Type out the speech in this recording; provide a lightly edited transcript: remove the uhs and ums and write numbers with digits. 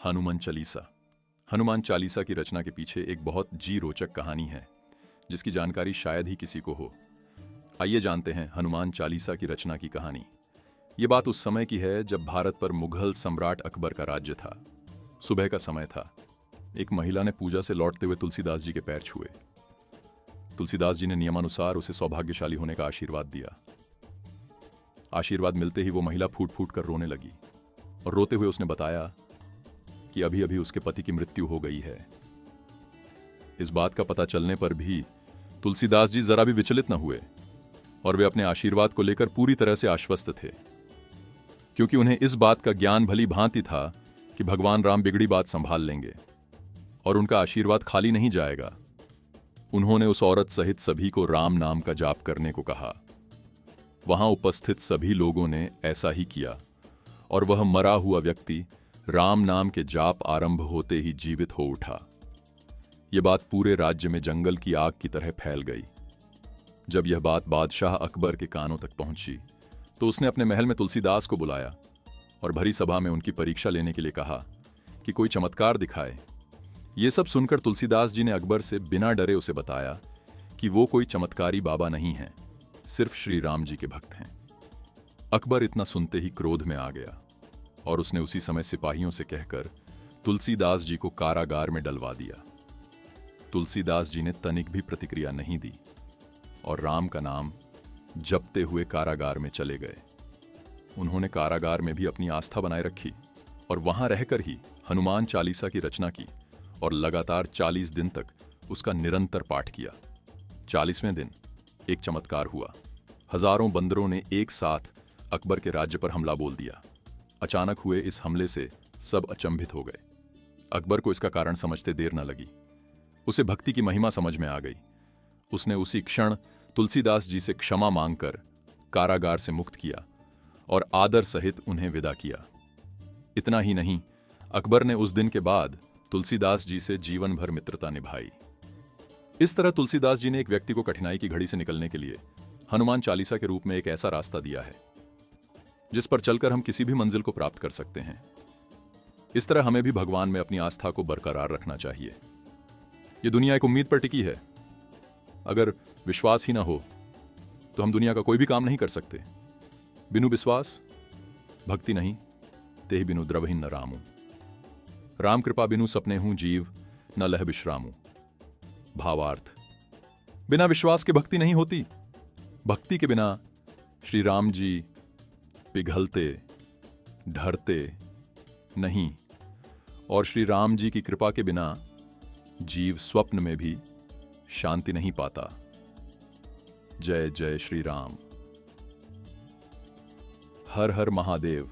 हनुमान चालीसा। हनुमान चालीसा की रचना के पीछे एक बहुत जी रोचक कहानी है जिसकी जानकारी शायद ही किसी को हो। आइए जानते हैं हनुमान चालीसा की रचना की कहानी। ये बात उस समय की है जब भारत पर मुगल सम्राट अकबर का राज्य था। सुबह का समय था। एक महिला ने पूजा से लौटते हुए तुलसीदास जी के पैर छुए। तुलसीदास जी ने नियमानुसार उसे सौभाग्यशाली होने का आशीर्वाद दिया। आशीर्वाद मिलते ही वो महिला फूट फूट कर रोने लगी और रोते हुए उसने बताया कि अभी अभी उसके पति की मृत्यु हो गई है। इस बात का पता चलने पर भी तुलसीदास जी जरा भी विचलित न हुए और वे अपने आशीर्वाद को लेकर पूरी तरह से आश्वस्त थे, क्योंकि उन्हें इस बात का ज्ञान भली भांति था कि भगवान राम बिगड़ी बात संभाल लेंगे और उनका आशीर्वाद खाली नहीं जाएगा। उन्होंने उस औरत सहित सभी को राम नाम का जाप करने को कहा। वहां उपस्थित सभी लोगों ने ऐसा ही किया और वह मरा हुआ व्यक्ति राम नाम के जाप आरंभ होते ही जीवित हो उठा। यह बात पूरे राज्य में जंगल की आग की तरह फैल गई। जब यह बात बादशाह अकबर के कानों तक पहुंची तो उसने अपने महल में तुलसीदास को बुलाया और भरी सभा में उनकी परीक्षा लेने के लिए कहा कि कोई चमत्कार दिखाए। यह सब सुनकर तुलसीदास जी ने अकबर से बिना डरे उसे बताया कि वो कोई चमत्कारी बाबा नहीं है, सिर्फ श्री राम जी के भक्त हैं। अकबर इतना सुनते ही क्रोध में आ गया और उसने उसी समय सिपाहियों से कहकर तुलसीदास जी को कारागार में डलवा दिया। तुलसीदास जी ने तनिक भी प्रतिक्रिया नहीं दी और राम का नाम जपते हुए कारागार में चले गए। उन्होंने कारागार में भी अपनी आस्था बनाए रखी और वहां रहकर ही हनुमान चालीसा की रचना की और लगातार 40 दिन तक उसका निरंतर पाठ किया। 40वें दिन एक चमत्कार हुआ। हजारों बंदरों ने एक साथ अकबर के राज्य पर हमला बोल दिया। अचानक हुए इस हमले से सब अचंभित हो गए। अकबर को इसका कारण समझते देर न लगी। उसे भक्ति की महिमा समझ में आ गई। उसने उसी क्षण तुलसीदास जी से क्षमा मांगकर कारागार से मुक्त किया और आदर सहित उन्हें विदा किया। इतना ही नहीं, अकबर ने उस दिन के बाद तुलसीदास जी से जीवन भर मित्रता निभाई। इस तरह तुलसीदास जी ने एक व्यक्ति को कठिनाई की घड़ी से निकलने के लिए हनुमान चालीसा के रूप में एक ऐसा रास्ता दिया है जिस पर चलकर हम किसी भी मंजिल को प्राप्त कर सकते हैं। इस तरह हमें भी भगवान में अपनी आस्था को बरकरार रखना चाहिए। यह दुनिया एक उम्मीद पर टिकी है। अगर विश्वास ही ना हो तो हम दुनिया का कोई भी काम नहीं कर सकते। बिनु विश्वास भक्ति नहीं, तेहि बिनु द्रवहिं न रामू। राम कृपा बिनु सपने हूं जीव, न लह विश्रामू। भावार्थ, बिना विश्वास के भक्ति नहीं होती। भक्ति के बिना श्री राम जी पिघलते ढरते नहीं और श्री राम जी की कृपा के बिना जीव स्वप्न में भी शांति नहीं पाता। जय जय श्री राम। हर हर महादेव।